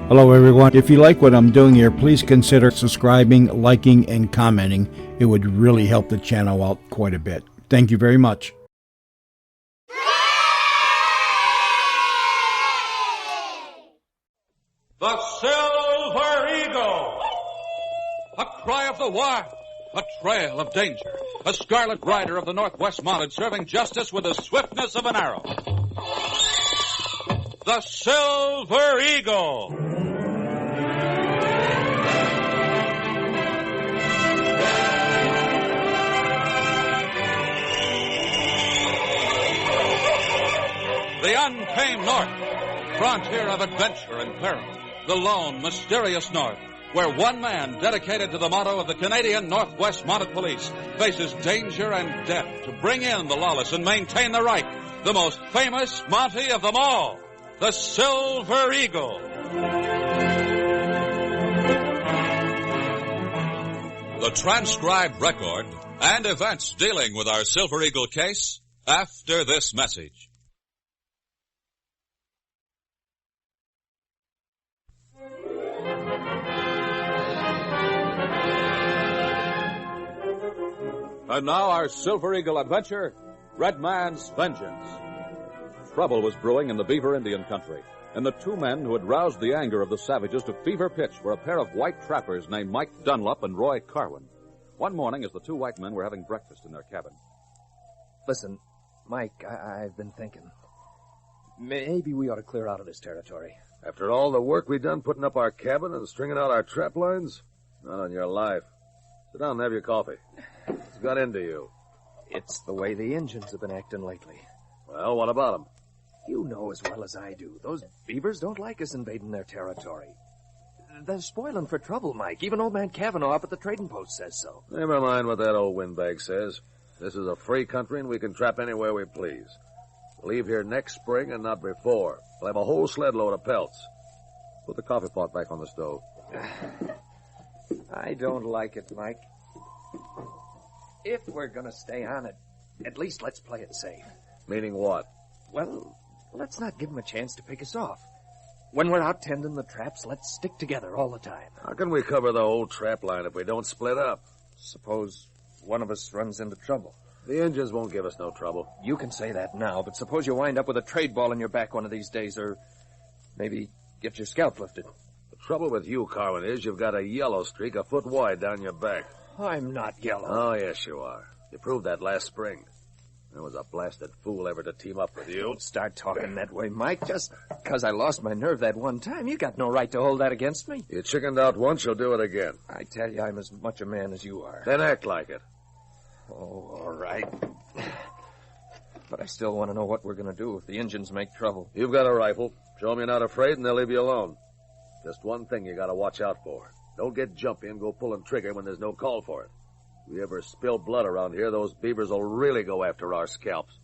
Hello, everyone. If you like what I'm doing here, please consider subscribing, liking, and commenting. It would really help the channel out quite a bit. Thank you very much. The Silver Eagle! A cry of the wild, a trail of danger, a scarlet rider of the Northwest Mounted serving justice with the swiftness of an arrow. The Silver Eagle! The untamed North, frontier of adventure and peril. The lone, mysterious North, where one man dedicated to the motto of the Canadian Northwest Mounted Police faces danger and death to bring in the lawless and maintain the right. The most famous Mountie of them all, the Silver Eagle. The transcribed record and events dealing with our Silver Eagle case after this message. And now our Silver Eagle adventure, Redman's Vengeance. Trouble was brewing in the Beaver Indian country, and the two men who had roused the anger of the savages to fever pitch were a pair of white trappers named Mike Dunlop and Roy Carwin. One morning, as the two white men were having breakfast in their cabin. Listen, Mike, I've been thinking. Maybe we ought to clear out of this territory. After all the work we've done putting up our cabin and stringing out our trap lines? Not on your life. Sit down and have your coffee. What's got into you? It's the way the Injuns have been acting lately. Well, what about them? You know as well as I do. Those beavers don't like us invading their territory. They're spoiling for trouble, Mike. Even old man Cavanaugh up at the trading post says so. Never mind what that old windbag says. This is a free country and we can trap anywhere we please. We'll leave here next spring and not before. We'll have a whole sled load of pelts. Put the coffee pot back on the stove. I don't like it, Mike. If we're going to stay on it, at least let's play it safe. Meaning what? Well, let's not give them a chance to pick us off. When we're out tending the traps, let's stick together all the time. How can we cover the whole trap line if we don't split up? Suppose one of us runs into trouble. The Indians won't give us no trouble. You can say that now, but suppose you wind up with a trade ball in your back one of these days, or maybe get your scalp lifted. The trouble with you, Carwin, is you've got a yellow streak a foot wide down your back. I'm not yellow. Oh, yes, you are. You proved that last spring. I was a blasted fool ever to team up with you. Don't start talking that way, Mike. Just because I lost my nerve that one time, you got no right to hold that against me. You chickened out once, you'll do it again. I tell you, I'm as much a man as you are. Then act like it. Oh, all right. But I still want to know what we're going to do if the Injuns make trouble. You've got a rifle. Show them you're not afraid, and they'll leave you alone. Just one thing you got to watch out for. Don't get jumpy and go pulling trigger when there's no call for it. If we ever spill blood around here, those beavers will really go after our scalps.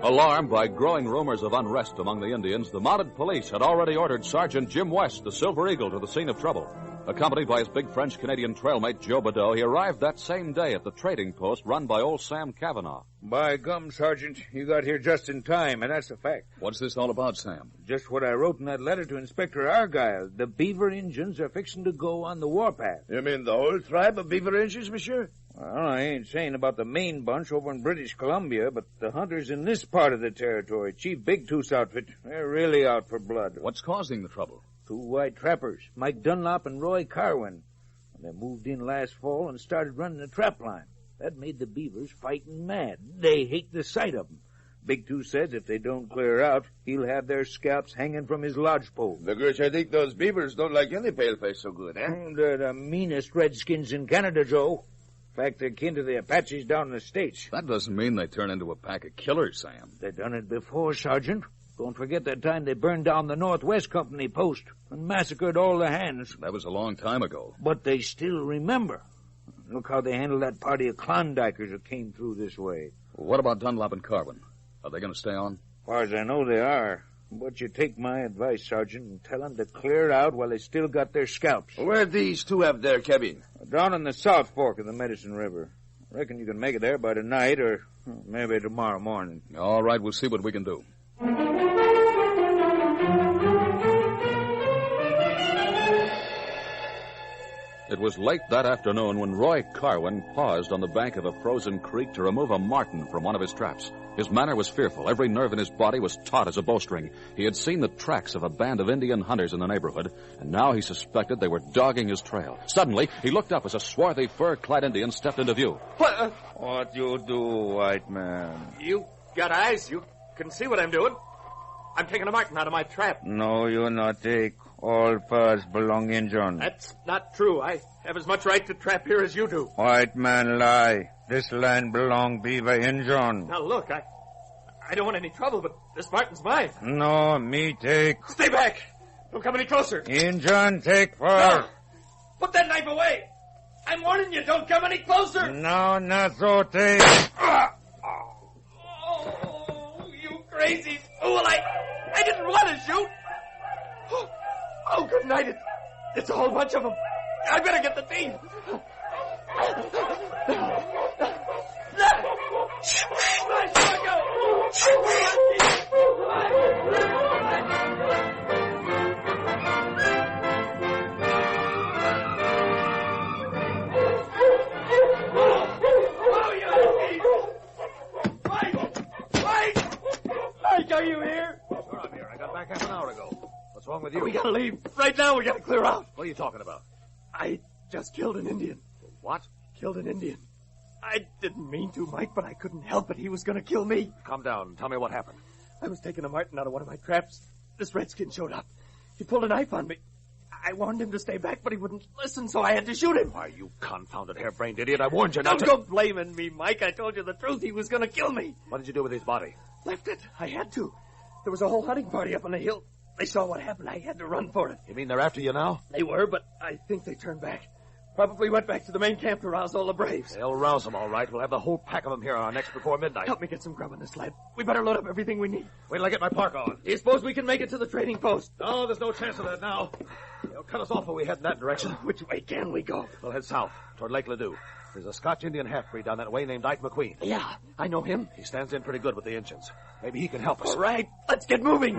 Alarmed by growing rumors of unrest among the Indians, the mounted police had already ordered Sergeant Jim West, the Silver Eagle, to the scene of trouble. Accompanied by his big French-Canadian trailmate, Joe Badeau, he arrived that same day at the trading post run by old Sam Cavanaugh. By gum, Sergeant, you got here just in time, and that's a fact. What's this all about, Sam? Just what I wrote in that letter to Inspector Argyle. The Beaver Injuns are fixing to go on the warpath. You mean the whole tribe of Beaver Injuns, monsieur? Well, I ain't saying about the main bunch over in British Columbia, but the hunters in this part of the territory, Chief Big Tooth's outfit, they're really out for blood. What's causing the trouble? Two white trappers, Mike Dunlop and Roy Carwin. They moved in last fall and started running a trap line. That made the beavers fighting mad. They hate the sight of them. Big Tooth says if they don't clear out, he'll have their scalps hanging from his lodgepole. The Gersh, I think those beavers don't like any paleface so good, eh? They're the meanest redskins in Canada, Joe. In fact, they're kin to the Apaches down in the States. That doesn't mean they turn into a pack of killers, Sam. They've done it before, Sergeant. Don't forget that time they burned down the Northwest Company post and massacred all the hands. That was a long time ago. But they still remember. Look how they handled that party of Klondikers that came through this way. Well, what about Dunlop and Carwin? Are they going to stay on? As far as I know, they are. But you take my advice, Sergeant, and tell them to clear out while they still got their scalps. Where these two have their cabin? Down in the South Fork of the Medicine River. Reckon you can make it there by tonight or maybe tomorrow morning. All right, we'll see what we can do. It was late that afternoon when Roy Carwin paused on the bank of a frozen creek to remove a marten from one of his traps. His manner was fearful. Every nerve in his body was taut as a bowstring. He had seen the tracks of a band of Indian hunters in the neighborhood, and now he suspected they were dogging his trail. Suddenly, he looked up as a swarthy, fur-clad Indian stepped into view. What you do, white man? You got eyes. You can see what I'm doing. I'm taking a marten out of my trap. No, you not take. All furs belong in John. That's not true. I have as much right to trap here as you do. White man lie. This land belong beaver in John. Now, look, I don't want any trouble, but this marten's mine. No, me take. Stay back. Don't come any closer. In John take fur. No. Put that knife away. I'm warning you, don't come any closer. No, not so take. Oh, you crazy fool. I didn't want to shoot. Oh, good night. It's a whole bunch of them. I better get the team. Mike, are you here? Sure I'm here. I got back half an hour ago. What's wrong with you? We gotta leave. Right now, we gotta clear out. What are you talking about? I just killed an Indian. What? Killed an Indian. I didn't mean to, Mike, but I couldn't help it. He was gonna kill me. Calm down and tell me what happened. I was taking a marten out of one of my traps. This redskin showed up. He pulled a knife on me. I warned him to stay back, but he wouldn't listen, so I had to shoot him. Why, you confounded hair-brained idiot. I warned you not Don't to... go blaming me, Mike. I told you the truth. He was gonna kill me. What did you do with his body? Left it. I had to. There was a whole hunting party up on the hill. They saw what happened. I had to run for it. You mean they're after you now? They were, but I think they turned back. Probably went back to the main camp to rouse all the braves. They'll rouse them, all right. We'll have the whole pack of them here on our necks before midnight. Help me get some grub on this sled. We better load up everything we need. Wait till I get my park on. Do you suppose we can make it to the trading post? No, there's no chance of that now. They'll cut us off when we head in that direction. Which way can we go? We'll head south, toward Lake Ladue. There's a Scotch Indian half-breed down that way named Ike McQueen. Yeah, I know him. He stands in pretty good with the Indians. Maybe he can help us. All right, let's get moving.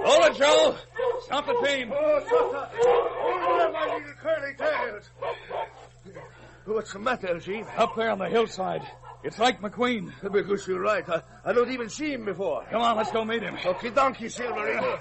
Hold it, Joe. Stop the team. Oh, stop. Oh, there, my little curly tails. What's the matter, Chief? Up there on the hillside. It's Ike McQueen. Because you're right. I don't even see him before. Come on, let's go meet him. Okay, donkey, Silver Eagle.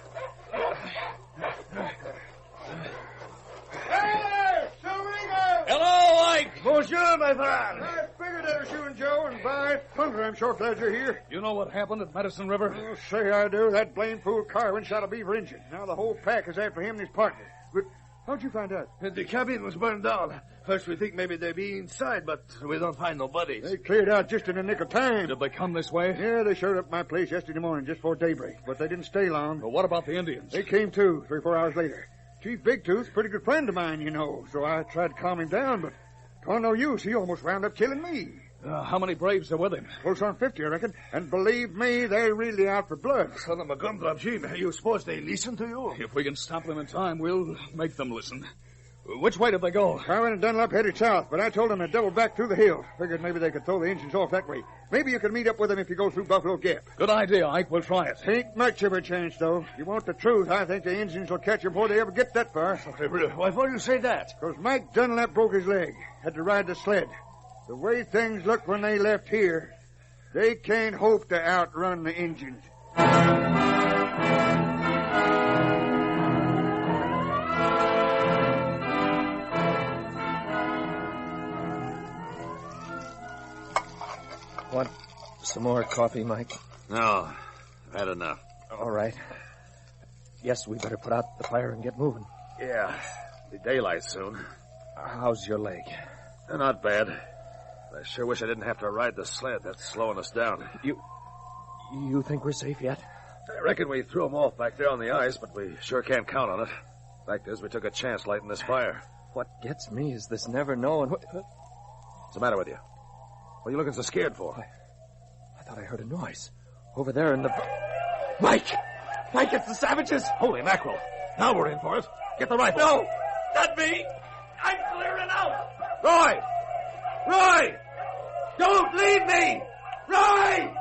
Hey, Silver Eagle! Hello, Ike. Bonjour, my friend. I figured that was you and Joe, and by thunder, I'm sure glad you're here. You know what happened at Medicine River? Oh, say I do. That blamed fool Carwin shot a beaver engine. Now the whole pack is after him and his partner. But how'd you find out? The cabin was burned down. First we think maybe they'd be inside, but we don't find no bodies. They cleared out just in the nick of time. Did they come this way? Yeah, they showed up at my place yesterday morning just before daybreak, but they didn't stay long. Well, what about the Indians? They came too, 3 or 4 hours later. Chief Big Tooth's a pretty good friend of mine, you know, so I tried to calm him down, but to no use. He almost wound up killing me. How many braves are with him? Close on 50, I reckon. And believe me, they're really out for blood. Son of a gun club, Jim. You suppose they listen to you? If we can stop them in time, we'll make them listen. Which way did they go? Carwin and Dunlap headed south, but I told them to double back through the hill. Figured maybe they could throw the engines off that way. Maybe you could meet up with them if you go through Buffalo Gap. Good idea, Ike. We'll try it. Ain't much of a chance, though. If you want the truth, I think the engines will catch you before they ever get that far. Why do you say that? Because Mike Dunlap broke his leg. Had to ride the sled. The way things look when they left here, they can't hope to outrun the engines. Want some more coffee, Mike? No, I've had enough. All right. Yes, we better put out the fire and get moving. Yeah, it'll be daylight soon. How's your leg? Not bad. I sure wish I didn't have to ride the sled. That's slowing us down. You think we're safe yet? I reckon we threw them off back there on the ice, but we sure can't count on it. Fact is, we took a chance lighting this fire. What gets me is this never knowing what... What's the matter with you? What are you looking so scared for? I thought I heard a noise. Over there in the... Mike, it's the savages. Holy mackerel. Now we're in for it. Get the rifle. No, not me. I'm clearing out. Roy! Don't leave me! Roy!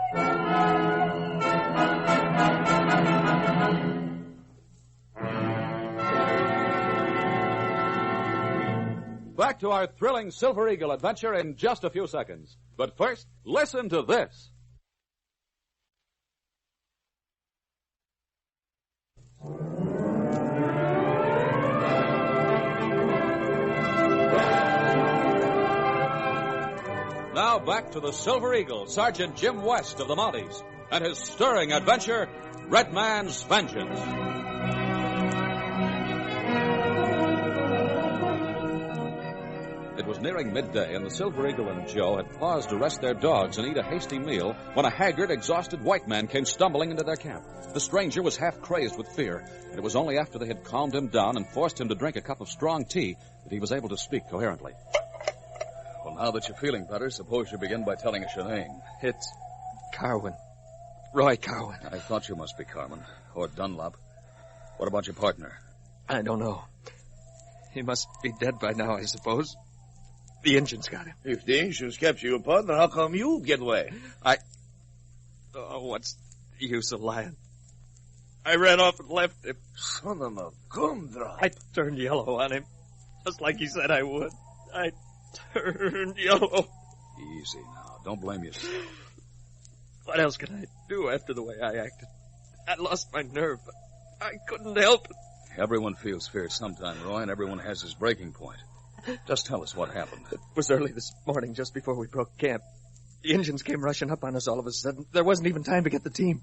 Back to our thrilling Silver Eagle adventure in just a few seconds. But first, listen to this. Now back to the Silver Eagle, Sergeant Jim West of the Mounties, and his stirring adventure, Redman's Vengeance. It was nearing midday, and the Silver Eagle and Joe had paused to rest their dogs and eat a hasty meal when a haggard, exhausted white man came stumbling into their camp. The stranger was half crazed with fear, and it was only after they had calmed him down and forced him to drink a cup of strong tea that he was able to speak coherently. Well, now that you're feeling better, suppose you begin by telling us your name. It's Carwin. Roy Carwin. I thought you must be Carmen, or Dunlop. What about your partner? I don't know. He must be dead by now, I suppose. The Indians got him. If the Indians capture your partner, how come you get away? Oh, what's the use of lying? I ran off and left him. Son of a gumdrop. I turned yellow on him, just like he said I would. I turned yellow. Easy now. Don't blame yourself. What else can I do after the way I acted? I lost my nerve, but I couldn't help it. Everyone feels fear sometime, Roy, and everyone has his breaking point. Just tell us what happened. It was early this morning, just before we broke camp. The Indians came rushing up on us all of a sudden. There wasn't even time to get the team.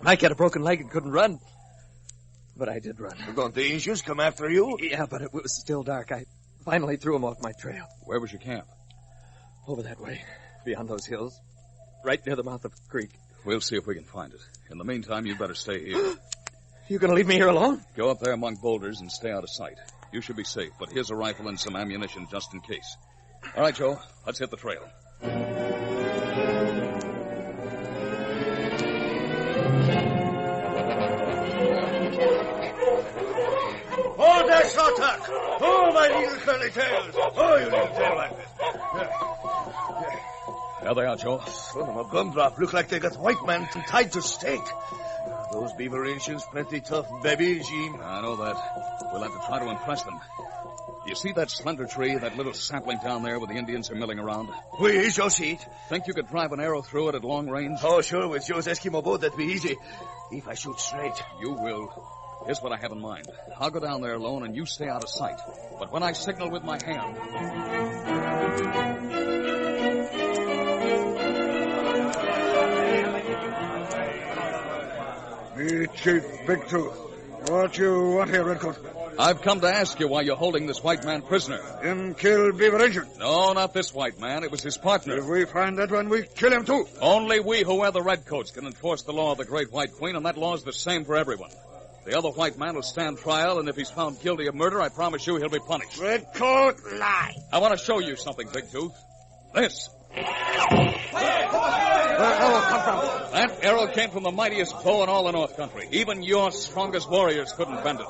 Mike had a broken leg and couldn't run. But I did run. Don't the Indians come after you? Yeah, but it was still dark. I finally threw him off my trail. Where was your camp? Over that way, beyond those hills. Right near the mouth of the creek. We'll see if we can find it. In the meantime, you'd better stay here. You gonna leave me here alone? Go up there among boulders and stay out of sight. You should be safe, but here's a rifle and some ammunition just in case. All right, Joe, let's hit the trail. Oh, that's attack! Oh, my little curly tails! Oh, you little tail waggers! There they are, Joe. Son of a gumdrop. Look like they got white man tied to stake. Those beaver Indians plenty tough, baby, Jim. I know that. We'll have to try to impress them. You see that slender tree, that little sapling down there where the Indians are milling around? We shall see it. Think you could drive an arrow through it at long range? Oh, sure, with Joe's Eskimo boat, that'd be easy. If I shoot straight. You will. Here's what I have in mind. I'll go down there alone and you stay out of sight. But when I signal with my hand... Me, Chief Big Tooth. What you want here, Redcoat? I've come to ask you why you're holding this white man prisoner. Him kill Beaver Indian. No, not this white man. It was his partner. If we find that one, we kill him too. Only we who wear the redcoats can enforce the law of the Great White Queen, and that law's the same for everyone. The other white man will stand trial, and if he's found guilty of murder, I promise you he'll be punished. Redcoat, lie. I want to show you something, Big Tooth. This. Where arrow come from? That arrow came from the mightiest bow in all the North Country. Even your strongest warriors couldn't bend it.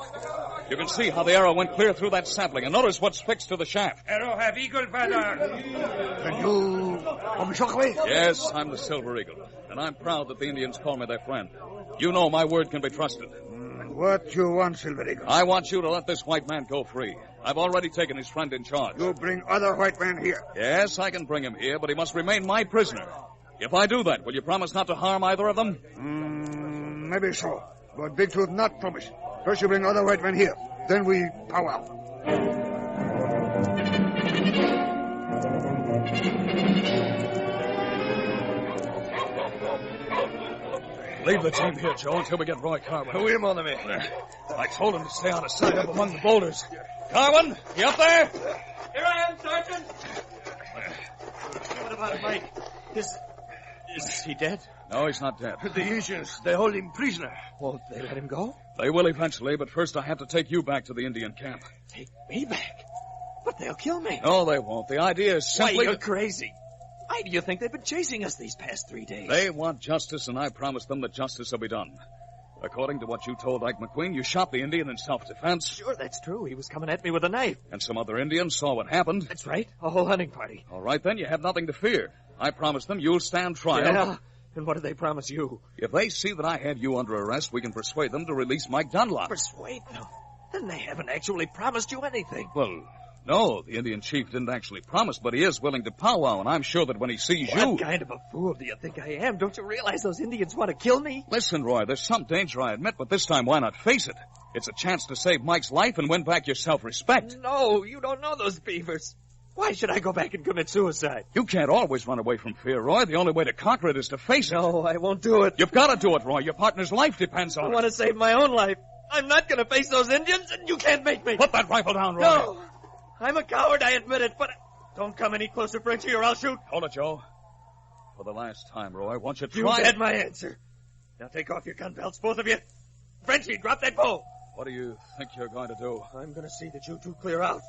You can see how the arrow went clear through that sapling, and notice what's fixed to the shaft. Arrow have eagle feather. And you, Shockway? Yes, I'm the Silver Eagle, and I'm proud that the Indians call me their friend. You know my word can be trusted. What you want, Silver Eagle? I want you to let this white man go free. I've already taken his friend in charge. You bring other white men here. Yes, I can bring him here, but he must remain my prisoner. If I do that, will you promise not to harm either of them? Maybe so. But Big Tooth not promise. First you bring other white men here. Then we powwow. Leave the team here, Joe, until we get Roy Carwin. Wait a moment, me. I told him to stay out of sight up among the boulders. Carwin, you up there? Here I am, Sergeant. What about Mike? Is he dead? No, he's not dead. The Indians, they hold him prisoner. Won't they let him go? They will eventually, but first I have to take you back to the Indian camp. Take me back? But they'll kill me. No, they won't. The idea is simply... Why, you're crazy. Why do you think they've been chasing us these past 3 days? They want justice, and I promised them that justice will be done. According to what you told Ike McQueen, you shot the Indian in self-defense. Sure, that's true. He was coming at me with a knife. And some other Indians saw what happened. That's right. A whole hunting party. All right, then, you have nothing to fear. I promised them you'll stand trial. Yeah. And what did they promise you? If they see that I had you under arrest, we can persuade them to release Mike Dunlop. Persuade them? Then they haven't actually promised you anything. Well, no, the Indian chief didn't actually promise, but he is willing to powwow, and I'm sure that when he sees you... What kind of a fool do you think I am? Don't you realize those Indians want to kill me? Listen, Roy, there's some danger, I admit, but this time why not face it? It's a chance to save Mike's life and win back your self-respect. No, you don't know those beavers. Why should I go back and commit suicide? You can't always run away from fear, Roy. The only way to conquer it is to face it. No, I won't do it. You've got to do it, Roy. Your partner's life depends on it. I want to save my own life. I'm not going to face those Indians, and you can't make me. Put that rifle down, Roy. No. I'm a coward, I admit it, but don't come any closer, Frenchie, or I'll shoot. Hold it, Joe. For the last time, Roy, won't you You try... had my answer. Now take off your gun belts, both of you. Frenchie, drop that bow. What do you think you're going to do? I'm going to see that you two clear out.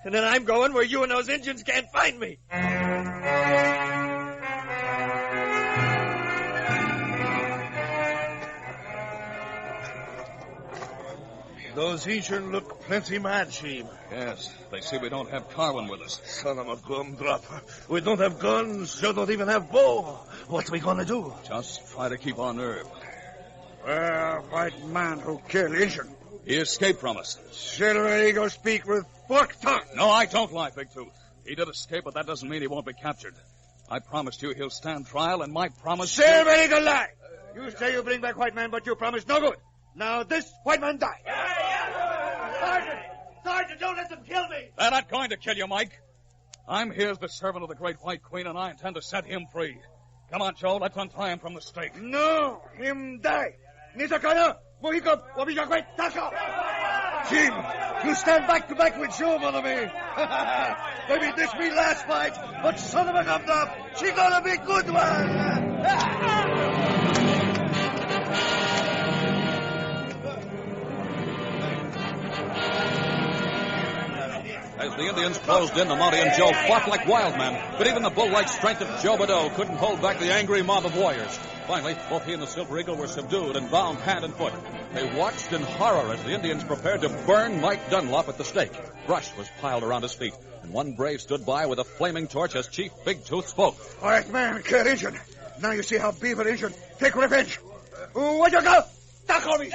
And then I'm going where you and those Indians can't find me. Those Indians look plenty mad, Chime. Yes, they see we don't have Carwin with us. Son of a gumdrop. We don't have guns, you don't even have bow. What we gonna do? Just try to keep our nerve. White man who killed Indian. He escaped from us. Silver Eagle speak with forked tongue. No, I don't lie, Big Tooth. He did escape, but that doesn't mean he won't be captured. I promised you he'll stand trial, and my promise... Silver Eagle lie. You say you bring back white man, but you promise no good. Now this white man die. Sergeant, don't let them kill me. They're not going to kill you, Mike. I'm here as the servant of the great White Queen, and I intend to set him free. Come on, Joe, let's untie him from the stake. No, him die. Nizakaya, Mohiko, Wabijagway, Taka. Jim, you stand back to back with Joe, mon ami. Maybe this be last fight, but son of a gumdrop, she gonna be good one. As the Indians closed in, the Mountie and Joe fought like wild men, but even the bull-like strength of Joe Badeau couldn't hold back the angry mob of warriors. Finally, both he and the Silver Eagle were subdued and bound hand and foot. They watched in horror as the Indians prepared to burn Mike Dunlop at the stake. Brush was piled around his feet, and one brave stood by with a flaming torch as Chief Big Tooth spoke. White man kill Indian. Now you see how Beaver Indian take revenge. What you go? Duck on me.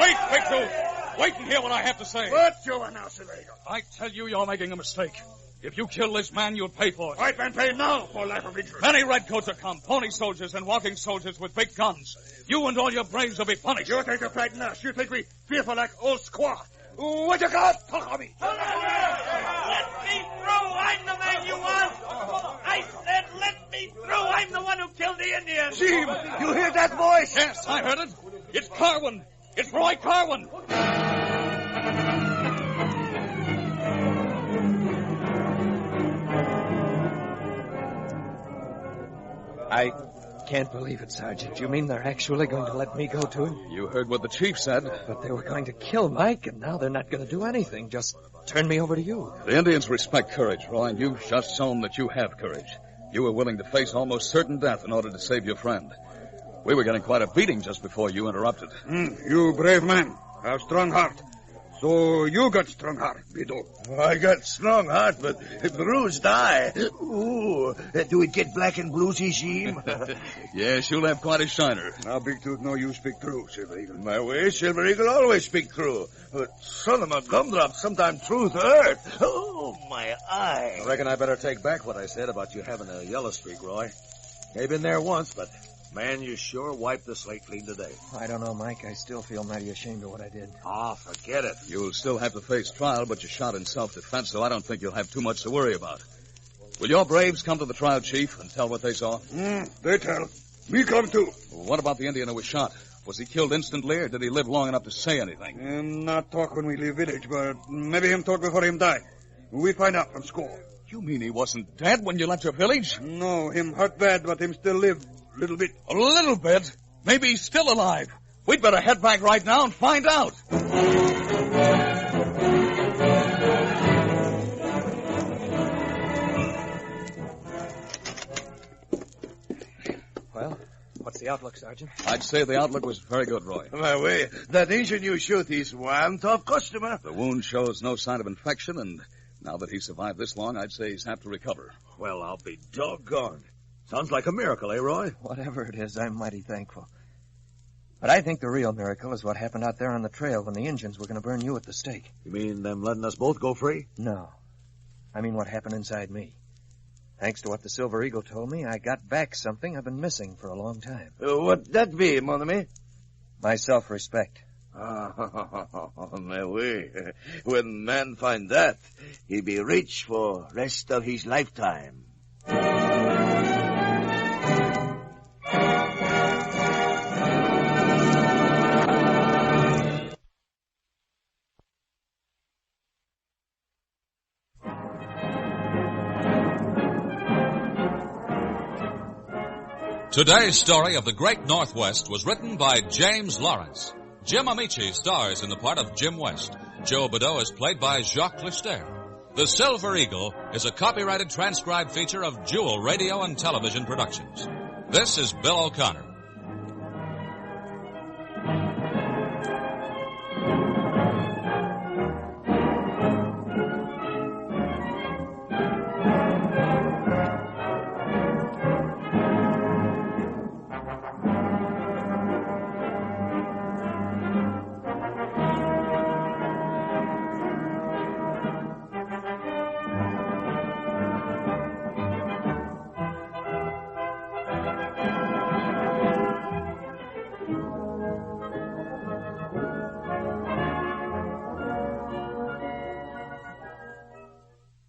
Wait, Big Tooth! Wait and hear what I have to say. What you are now, Silver Eagle? I tell you, you're making a mistake. If you kill this man, you'll pay for it. White man pay now for life of injury. Many redcoats have come, pony soldiers and walking soldiers with big guns. You and all your braves will be punished. You think of frighten us. You think we fearful like old squaw. What you got? Talk on me. Let me through. I'm the man you want. I said let me through. I'm the one who killed the Indians. Jim, you hear that voice? Yes, I heard it. It's Carwin. It's Roy Carwin. I can't believe it, Sergeant. You mean they're actually going to let me go to him? You heard what the chief said. But they were going to kill Mike, and now they're not going to do anything. Just turn me over to you. The Indians respect courage, Roy, and you've just shown that you have courage. You were willing to face almost certain death in order to save your friend. We were getting quite a beating just before you interrupted. You brave man. Have strong heart. So you got strong heart, Bido. I got strong heart, but bruised eye. Ooh, do it get black and bluesy, Jim? Yes, you'll have quite a shiner. Now, Big Tooth, know you speak true, Silver Eagle. My way, Silver Eagle always speak true. But son of a gumdrop, sometimes truth hurt. Oh, my eye. I reckon I better take back what I said about you having a yellow streak, Roy. They've been there once, but... man, you sure wiped the slate clean today. I don't know, Mike. I still feel mighty ashamed of what I did. Ah, forget it. You'll still have to face trial, but you shot in self-defense, so I don't think you'll have too much to worry about. Will your braves come to the trial, Chief, and tell what they saw? They tell. Me come too. What about the Indian who was shot? Was he killed instantly, or did he live long enough to say anything? Not talk when we leave village, but maybe him talk before him die. We find out from school. You mean he wasn't dead when you left your village? No, him hurt bad, but him still live. Little bit. A little bit? Maybe he's still alive. We'd better head back right now and find out. Well, what's the the outlook, Sergeant? I'd say the outlook was very good, Roy. My way, that Injun you shoot is one tough customer. The wound shows no sign of infection, and now that he's survived this long, I'd say he's apt to recover. Well, I'll be doggone. Sounds like a miracle, eh, Roy? Whatever it is, I'm mighty thankful. But I think the real miracle is what happened out there on the trail when the Injuns were going to burn you at the stake. You mean them letting us both go free? No. I mean what happened inside me. Thanks to what the Silver Eagle told me, I got back something I've been missing for a long time. What that be, mon ami? My self-respect. My way. When man find that, he be rich for rest of his lifetime. Today's story of the Great Northwest was written by James Lawrence. Jim Amici stars in the part of Jim West. Joe Badeau is played by Jacques Lester. The Silver Eagle is a copyrighted transcribed feature of Jewel Radio and Television Productions. This is Bill O'Connor.